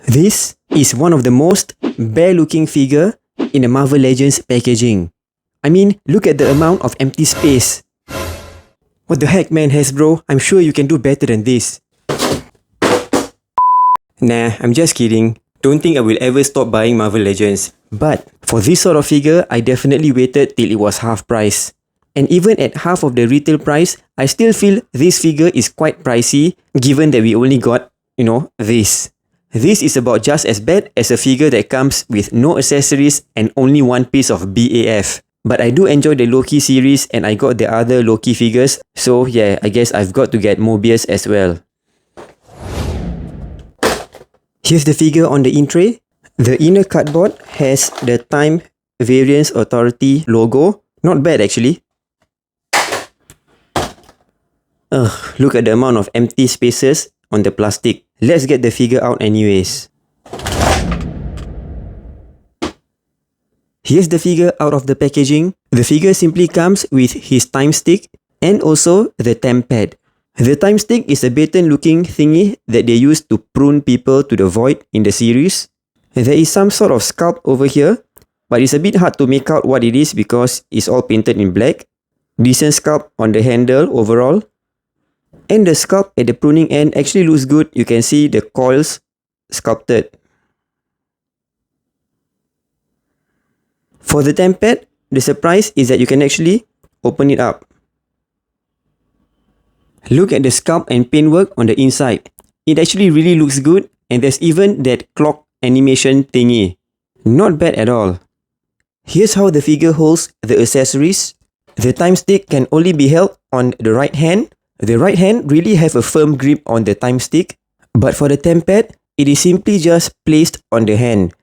This is one of the most bare-looking figure in the Marvel Legends packaging. I mean, look at the amount of empty space. What the heck, man, Hasbro? I'm sure you can do better than this. Nah, I'm just kidding. Don't think I will ever stop buying Marvel Legends. But for this sort of figure, I definitely waited till it was half price. And even at half of the retail price, I still feel this figure is quite pricey given that we only got, this. This is about just as bad as a figure that comes with no accessories and only one piece of BAF. But I do enjoy the Loki series and I got the other Loki figures, so yeah, I guess I've got to get Mobius as well. Here's the figure on the in tray. The inner cardboard has the Time Variance Authority logo. Not bad actually. Look at the amount of empty spaces on the plastic. Let's get the figure out anyways. Here's the figure out of the packaging. The figure simply comes with his time stick and also the tempad. The time stick is a baton looking thingy that they use to prune people to the void in the series. There is some sort of sculpt over here, but it's a bit hard to make out what it is because it's all painted in black. Decent sculpt on the handle overall. And the sculpt at the pruning end actually looks good. You can see the coils sculpted. For the tempad, the surprise is that you can actually open it up. Look at the sculpt and paintwork on the inside. It actually really looks good, and there's even that clock animation thingy. Not bad at all. Here's how the figure holds the accessories. The time stick can only be held on the right hand. The right hand really have a firm grip on the time stick, but for the tempad, it is simply just placed on the hand.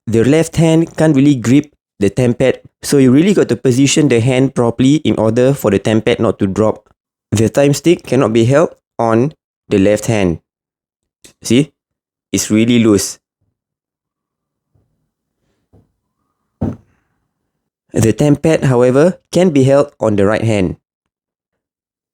The left hand can't really grip the tempad, so you really got to position the hand properly in order for the tempad not to drop. The time stick cannot be held on the left hand. See? It's really loose. The tempad, however, can be held on the right hand.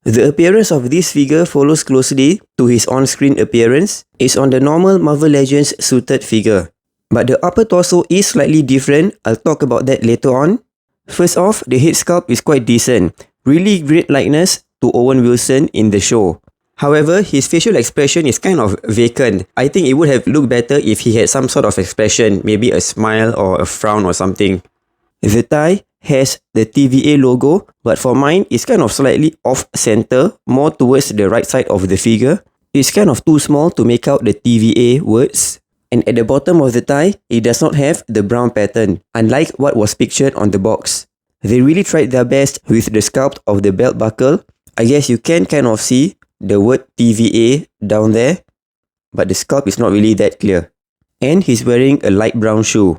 The appearance of this figure follows closely to his on-screen appearance. It's on the normal Marvel Legends suited figure. But the upper torso is slightly different. I'll talk about that later on. First off, the head sculpt is quite decent. Really great likeness to Owen Wilson in the show. However, his facial expression is kind of vacant. I think it would have looked better if he had some sort of expression, maybe a smile or a frown or something. The tie has the TVA logo, but for mine, it's kind of slightly off-center, more towards the right side of the figure. It's kind of too small to make out the TVA words. And at the bottom of the tie, it does not have the brown pattern, unlike what was pictured on the box. They really tried their best with the sculpt of the belt buckle. I guess you can kind of see the word TVA down there, but the sculpt is not really that clear. And he's wearing a light brown shoe.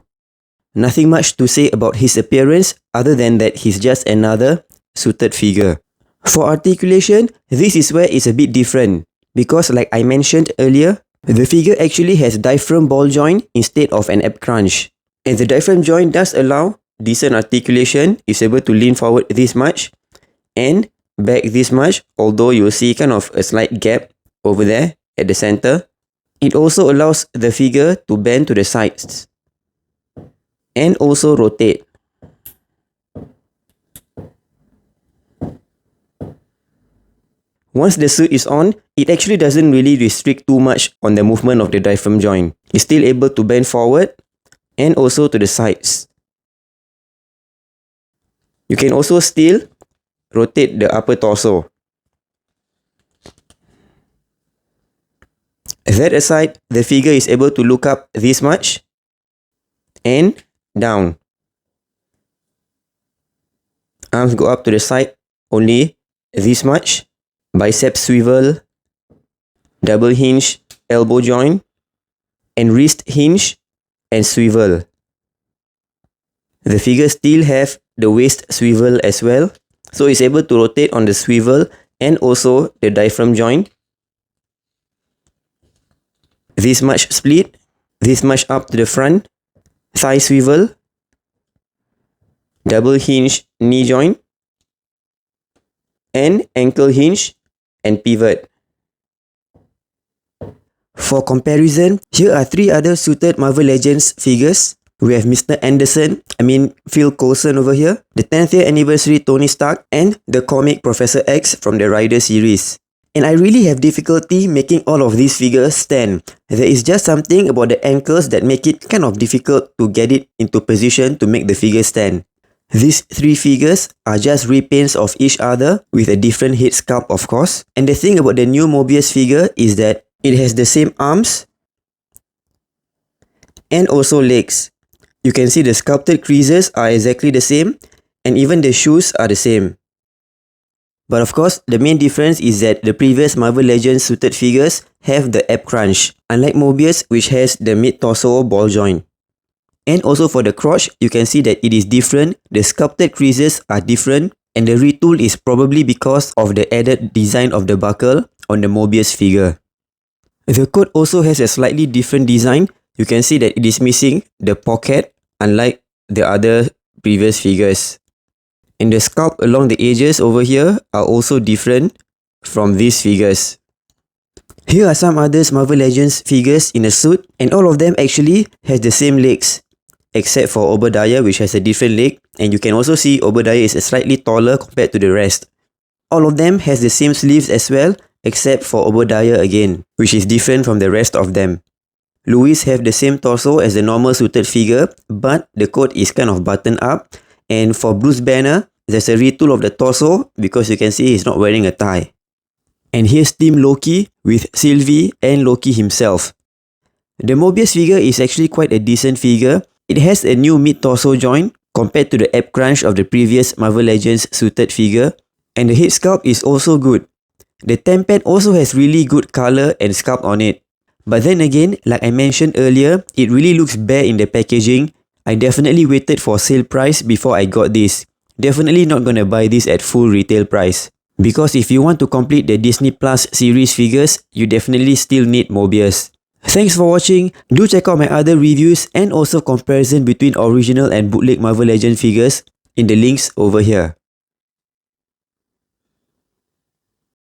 Nothing much to say about his appearance other than that he's just another suited figure. For articulation, this is where it's a bit different because like I mentioned earlier, the figure actually has diaphragm ball joint instead of an ab crunch. And the diaphragm joint does allow decent articulation. It's able to lean forward this much and back this much, although you'll see kind of a slight gap over there at the center. It also allows the figure to bend to the sides and also rotate. Once the suit is on, it actually doesn't really restrict too much on the movement of the diaphragm joint. It's still able to bend forward and also to the sides. You can also still rotate the upper torso. That aside, the figure is able to look up this much and down. Arms go up to the side only this much. Bicep swivel, double hinge, elbow joint, and wrist hinge and swivel. The figure still have the waist swivel as well, so it's able to rotate on the swivel and also the diaphragm joint. This much split, this much up to the front, thigh swivel, double hinge knee joint, and ankle hinge and pivot. For comparison, here are 3 other suited Marvel Legends figures. We have Mr. Phil Coulson over here, the 10th year anniversary Tony Stark, and the comic Professor X from the Rider series. And I really have difficulty making all of these figures stand. There is just something about the ankles that make it kind of difficult to get it into position to make the figure stand. These 3 figures are just repaints of each other with a different head sculpt, of course. And the thing about the new Mobius figure is that it has the same arms and also legs. You can see the sculpted creases are exactly the same, and even the shoes are the same. But of course, the main difference is that the previous Marvel Legends suited figures have the ab crunch, unlike Mobius, which has the mid-torso ball joint. And also for the crotch, you can see that it is different, the sculpted creases are different, and the retool is probably because of the added design of the buckle on the Mobius figure. The coat also has a slightly different design. You can see that it is missing the pocket, unlike the other previous figures. And the sculpt along the edges over here are also different from these figures. Here are some other Marvel Legends figures in a suit, and all of them actually has the same legs, except for Obadiah, which has a different leg, and you can also see Obadiah is slightly taller compared to the rest. All of them has the same sleeves as well, except for Obadiah again, which is different from the rest of them. Louis have the same torso as the normal suited figure, but the coat is kind of buttoned up. And for Bruce Banner, there's a retool of the torso because you can see he's not wearing a tie. And here's Team Loki with Sylvie and Loki himself. The Mobius figure is actually quite a decent figure. It has a new mid-torso joint compared to the ab crunch of the previous Marvel Legends suited figure. And the head sculpt is also good. The tempad also has really good color and sculpt on it. But then again, like I mentioned earlier, it really looks bare in the packaging. I definitely waited for sale price before I got this. Definitely not gonna buy this at full retail price. Because if you want to complete the Disney Plus series figures, you definitely still need Mobius. Thanks for watching. Do check out my other reviews and also comparison between original and bootleg Marvel Legends figures in the links over here.